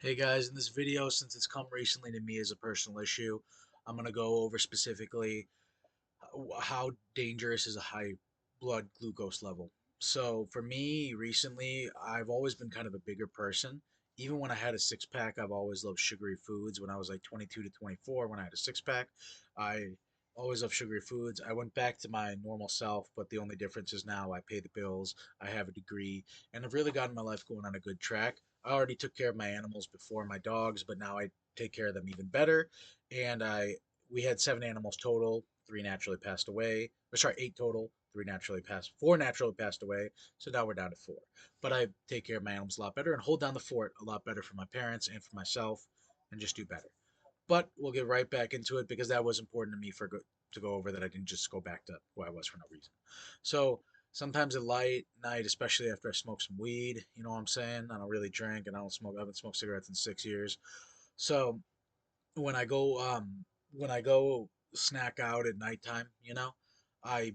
Hey guys, in this video, since it's come recently to me as a personal issue, I'm going to go over specifically how dangerous is a high blood glucose level. So for me, recently, I've always been kind of a bigger person. Even when I had a six pack, I've always loved sugary foods. When I was like 22 to 24, when I had a six pack, I always loved sugary foods. I went back to my normal self, but the only difference is now I pay the bills, I have a degree, and I've really gotten my life going on a good track. I already took care of my animals before, my dogs, but now I take care of them even better. And we had seven animals total. Three naturally passed away. Or sorry, eight total. Three naturally passed. Four naturally passed away. So now we're down to four. But I take care of my animals a lot better and hold down the fort a lot better for my parents and for myself, and just do better. But we'll get right back into it because that was important to me to go over, that I didn't just go back to who I was for no reason. So sometimes at light night, especially after I smoke some weed, you know what I'm saying? I don't really drink and I don't smoke. I haven't smoked cigarettes in 6 years. So when I go snack out at nighttime, I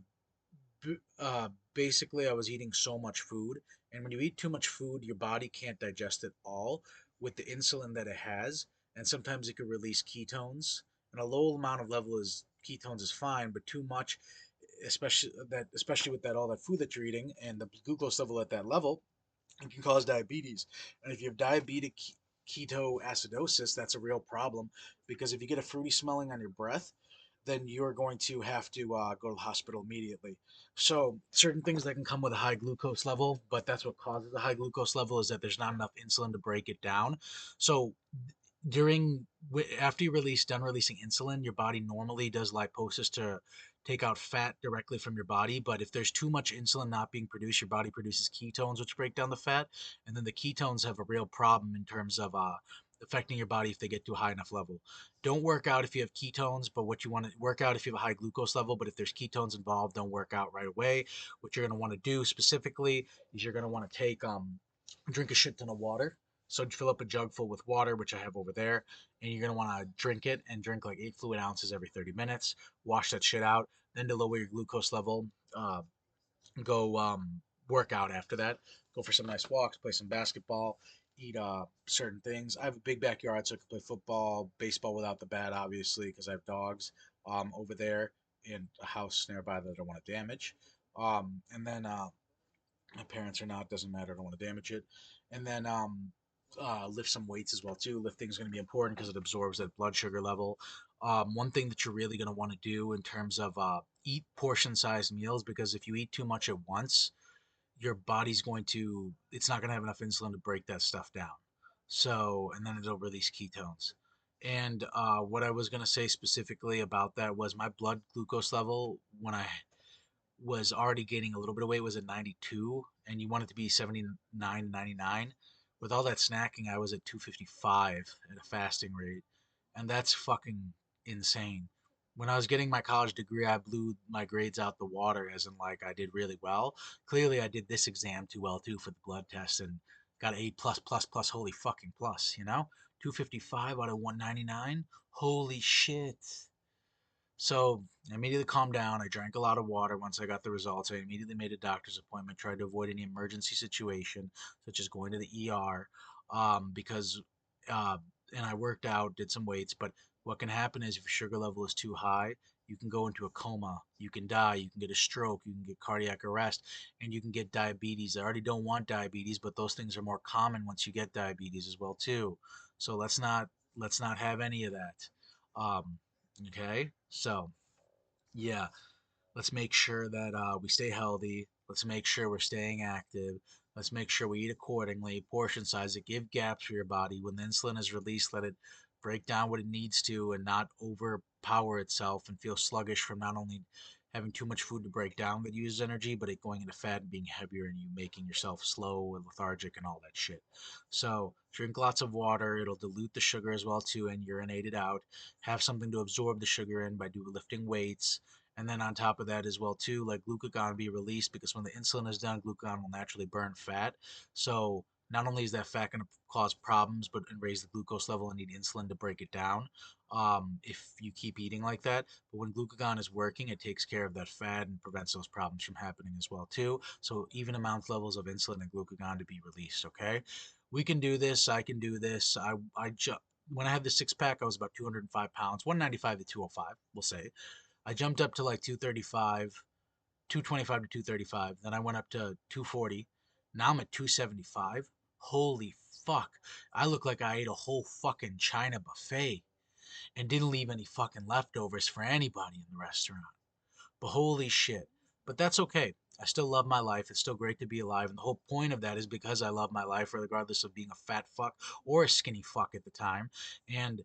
basically I was eating so much food, and when you eat too much food, your body can't digest it all with the insulin that it has, and sometimes it could release ketones. And a low amount of level is ketones is fine, but too much, especially with that all that food that you're eating and the glucose level at that level, it can cause diabetes. And if you have diabetic ketoacidosis, that's a real problem because if you get a fruity smelling on your breath, then you're going to have to go to the hospital immediately. So certain things that can come with a high glucose level, but that's what causes a high glucose level, is that there's not enough insulin to break it down. So during after you release done releasing insulin, your body normally does lipolysis to take out fat directly from your body. But if there's too much insulin not being produced, your body produces ketones, which break down the fat, and then the ketones have a real problem in terms of affecting your body if they get to a high enough level. Don't work out if you have ketones, but what you want to work out if you have a high glucose level. But if there's ketones involved, don't work out right away. What you're going to want to do specifically is you're going to want to take drink a shit ton of water. So fill up a jug full with water, which I have over there, and you're gonna want to drink it and drink like 8 fluid ounces every 30 minutes. Wash that shit out. Then to lower your glucose level, uh, go work out after that. Go for some nice walks, play some basketball, eat certain things. I have a big backyard, so I can play football, baseball without the bat, obviously, because I have dogs over there and a house nearby that I don't want to damage. And then my parents or not, doesn't matter. I don't want to damage it. And then lift some weights as well too. Lifting is going to be important because it absorbs that blood sugar level. One thing that you're really going to want to do in terms of eat portion-sized meals, because if you eat too much at once, your body's going to it's not going to have enough insulin to break that stuff down. So, and then it'll release ketones. And what I was going to say specifically about that was my blood glucose level when I was already gaining a little bit of weight was at 92, and you want it to be 79, 99. With all that snacking, I was at 255 at a fasting rate, and that's fucking insane. When I was getting my college degree, I blew my grades out the water, as in like I did really well. Clearly, I did this exam too well too for the blood test and got A plus plus plus. Holy fucking plus, 255 out of 199. Holy shit. So I immediately calmed down. I drank a lot of water once I got the results. I immediately made a doctor's appointment, tried to avoid any emergency situation, such as going to the ER, because, uh, and I worked out, did some weights. But what can happen is if your sugar level is too high, you can go into a coma, you can die, you can get a stroke, you can get cardiac arrest, and you can get diabetes. I already don't want diabetes, but those things are more common once you get diabetes as well too. So let's not have any of that. Um, Okay, so yeah, let's make sure that we stay healthy. Let's make sure we're staying active. Let's make sure we eat accordingly. Portion size it. Give gaps for your body. When the insulin is released, let it break down what it needs to and not overpower itself and feel sluggish from not only having too much food to break down that uses energy, but it going into fat and being heavier and you making yourself slow and lethargic and all that shit. So drink lots of water. It'll dilute the sugar as well too and urinate it out. Have something to absorb the sugar in by doing lifting weights, and then on top of that as well too, let glucagon be released, because when the insulin is done, glucagon will naturally burn fat. So not only is that fat going to cause problems, but and raise the glucose level and need insulin to break it down. If you keep eating like that, but when glucagon is working, it takes care of that fat and prevents those problems from happening as well too. So even amount levels of insulin and glucagon to be released. Okay. We can do this. I can do this. When I had the six pack, I was about 205 pounds, 195 to 205, we'll say. I jumped up to like 235, 225 to 235. Then I went up to 240. Now I'm at 275. Holy fuck. I look like I ate a whole fucking China buffet and didn't leave any fucking leftovers for anybody in the restaurant. But holy shit. But that's okay. I still love my life. It's still great to be alive. And the whole point of that is because I love my life, regardless of being a fat fuck or a skinny fuck at the time. And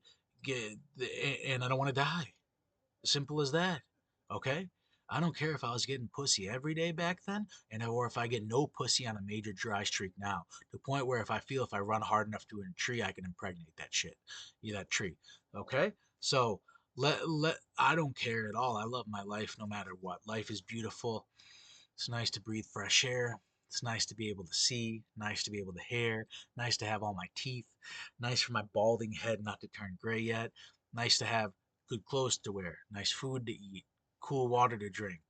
and I don't want to die. Simple as that. Okay? I don't care if I was getting pussy every day back then, and or if I get no pussy on a major dry streak now. To the point where if I run hard enough to a tree, I can impregnate that shit. Yeah, that tree. Okay? So let I don't care at all. I love my life no matter what. Life is beautiful. It's nice to breathe fresh air. It's nice to be able to see, nice to be able to hear, nice to have all my teeth, nice for my balding head not to turn gray yet, nice to have good clothes to wear, nice food to eat, cool water to drink,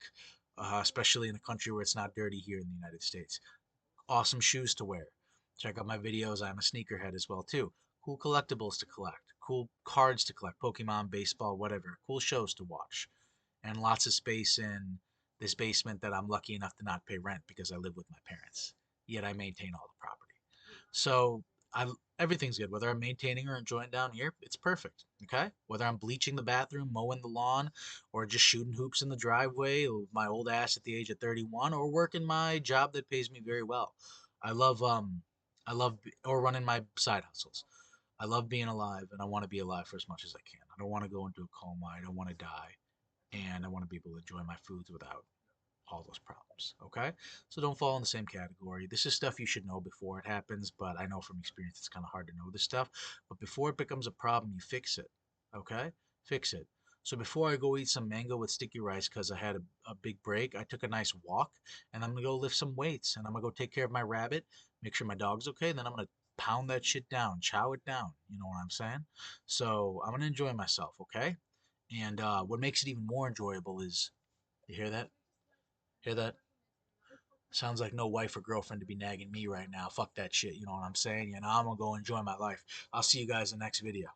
especially in a country where it's not dirty here in the United States. Awesome shoes to wear. Check out my videos. I'm a sneakerhead as well too. Cool collectibles to collect, cool cards to collect, Pokemon, baseball, whatever. Cool shows to watch, and lots of space in this basement that I'm lucky enough to not pay rent because I live with my parents. Yet I maintain all the property. So I everything's good. Whether I'm maintaining or enjoying down here, it's perfect. Okay. Whether I'm bleaching the bathroom, mowing the lawn, or just shooting hoops in the driveway with my old ass at the age of 31, or working my job that pays me very well. I love or running my side hustles. I love being alive, and I want to be alive for as much as I can. I don't want to go into a coma. I don't want to die, and I want to be able to enjoy my foods without all those problems. Okay, so don't fall in the same category. This is stuff you should know before it happens, but I know from experience it's kind of hard to know this stuff. But before it becomes a problem, you fix it. Okay, fix it. So before I go eat some mango with sticky rice because I had a big break, I took a nice walk and I'm gonna go lift some weights and I'm gonna go take care of my rabbit, make sure my dog's okay, and then I'm gonna pound that shit down, chow it down. You know what I'm saying? So I'm gonna enjoy myself, okay? And what makes it even more enjoyable is, you hear that? Hear that? Sounds like no wife or girlfriend to be nagging me right now. Fuck that shit. You know what I'm saying? You know, I'm gonna go enjoy my life. I'll see you guys in the next video.